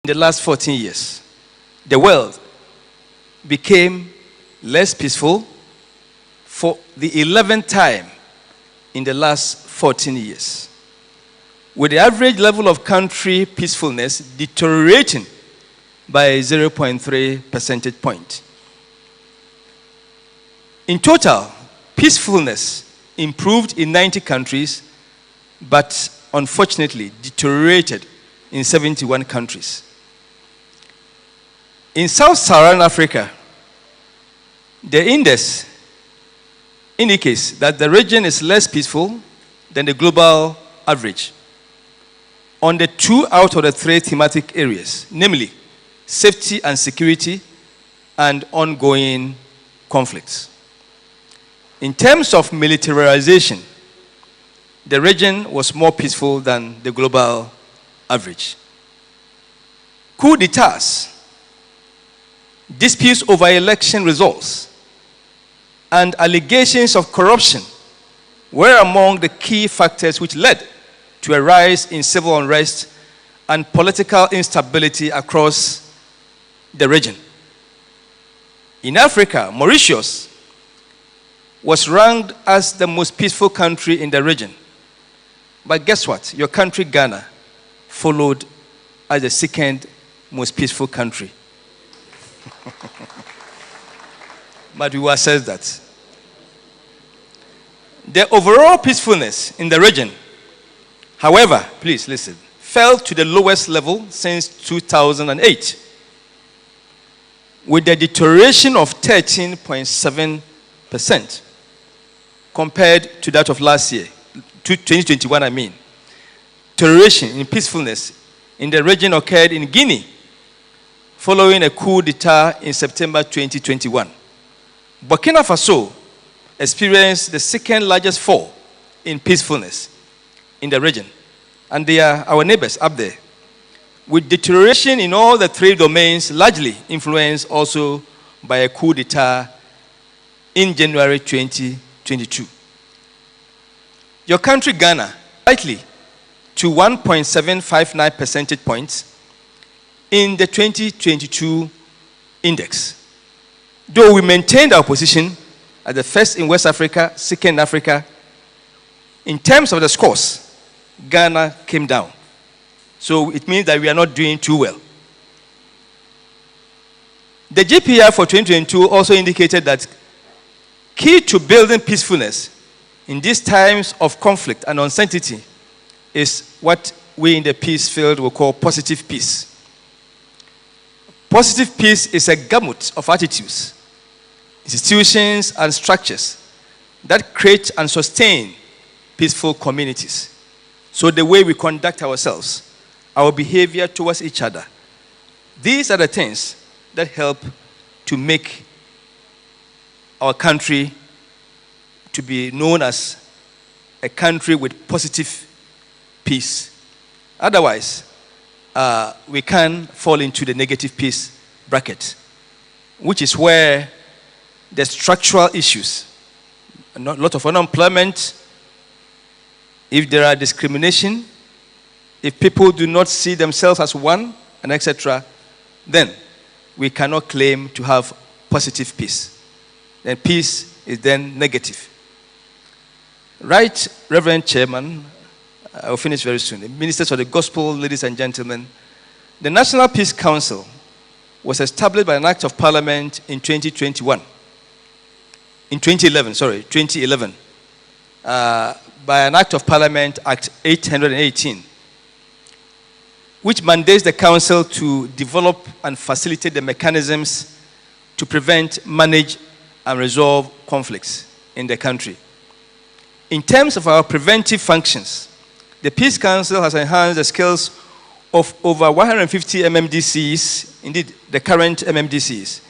the last 14 years, the world became less peaceful for the 11th time in the last 14 years, with the average level of country peacefulness deteriorating by 0.3 percentage point. In total, peacefulness improved in 90 countries, but unfortunately deteriorated in 71 countries. In Sub-Saharan Africa, the index indicates that the region is less peaceful than the global average on the 2 out of the 3 thematic areas, namely safety and security and ongoing conflicts. In terms of militarization, the region was more peaceful than the global average. Coup d'etats, disputes over election results, and allegations of corruption were among the key factors which led to a rise in civil unrest and political instability across the region. In Africa, Mauritius was ranked as the most peaceful country in the region. But guess what? Your country, Ghana, followed as the second most peaceful country. But we will assess that. The overall peacefulness in the region, however, please listen, fell to the lowest level since 2008, with the deterioration of 13.7% compared to that of last year, 2021 I mean. Deterioration in peacefulness in the region occurred in Guinea following a coup d'etat in September 2021. Burkina Faso experienced the second largest fall in peacefulness in the region, and they are our neighbors up there, with deterioration in all the 3 domains largely influenced also by a coup d'etat in January 2022. Your country, Ghana, slightly to 1.759 percentage points in the 2022 index. Though we maintained our position as the first in West Africa, second in Africa, in terms of the scores, Ghana came down. So it means that we are not doing too well. The GPR for 2022 also indicated that key to building peacefulness in these times of conflict and uncertainty is what we in the peace field will call positive peace. Positive peace is a gamut of attitudes, institutions, and structures that create and sustain peaceful communities. So the way we conduct ourselves, our behavior towards each other, these are the things that help to make our country to be known as a country with positive peace. Otherwise, we can fall into the negative peace bracket, which is where the structural issues, a lot of unemployment, if there are discrimination, if people do not see themselves as one, and etc., then we cannot claim to have positive peace. Then peace is then negative. Right, Reverend Chairman, I will finish very soon. The Ministers of the Gospel, ladies and gentlemen, the National Peace Council was established by an Act of Parliament in 2011, by an Act of Parliament, Act 818, which mandates the Council to develop and facilitate the mechanisms to prevent, manage, and resolve conflicts in the country. In terms of our preventive functions, the Peace Council has enhanced the skills of over 150 MMDCs, indeed the current MMDCs.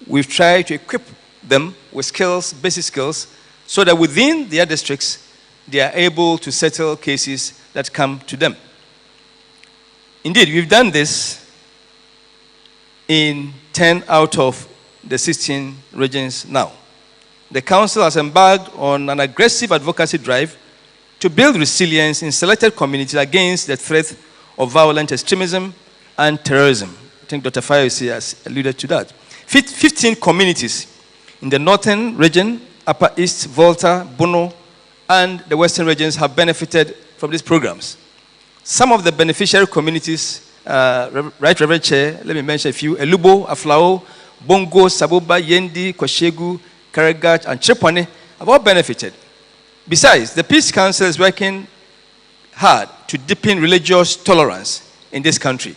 We've tried to equip them with skills, basic skills, so that within their districts, they are able to settle cases that come to them. Indeed, we've done this in 10 out of the 16 regions now. The Council has embarked on an aggressive advocacy drive to build resilience in selected communities against the threat of violent extremism and terrorism. I think Dr. Fayose has alluded to that. 15 communities in the northern region, Upper East, Volta, Bono, and the western regions have benefited from these programs. Some of the beneficiary communities, Right Reverend Chair, let me mention a few: Elubo, Aflao, Bongo, Saboba, Yendi, Koshegu, Karagat, and Chepone have all benefited. Besides, the Peace Council is working hard to deepen religious tolerance in this country,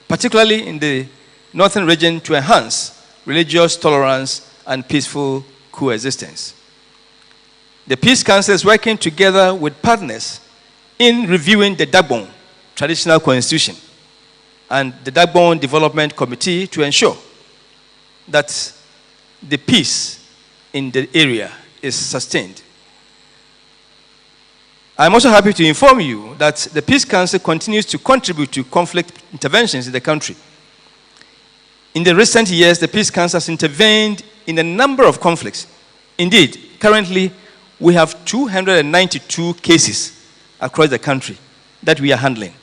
particularly in the northern region, to enhance religious tolerance and peaceful coexistence. The Peace Council is working together with partners in reviewing the Dagbon traditional constitution and the Dagbon Development Committee to ensure that the peace in the area is sustained. I'm also happy to inform you that the Peace Council continues to contribute to conflict interventions in the country. In the recent years, the Peace Council has intervened in a number of conflicts. Indeed, currently, we have 292 cases across the country that we are handling.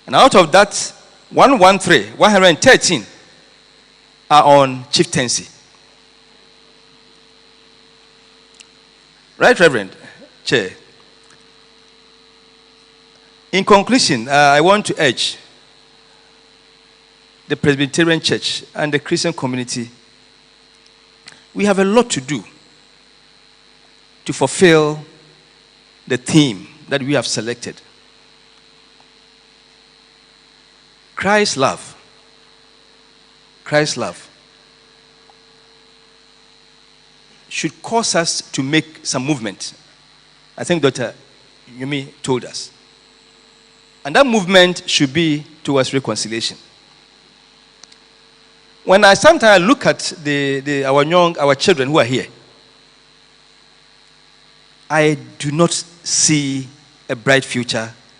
And out of that, 113 are on chieftaincy. Right, Reverend Chair. In conclusion, I want to urge the Presbyterian Church and the Christian community, we have a lot to do to fulfill the theme that we have selected. Christ's love. Christ's love should cause us to make some movement. I think Dr. Yumi told us. And that movement should be towards reconciliation. When I sometimes look at our children who are here, I do not see a bright future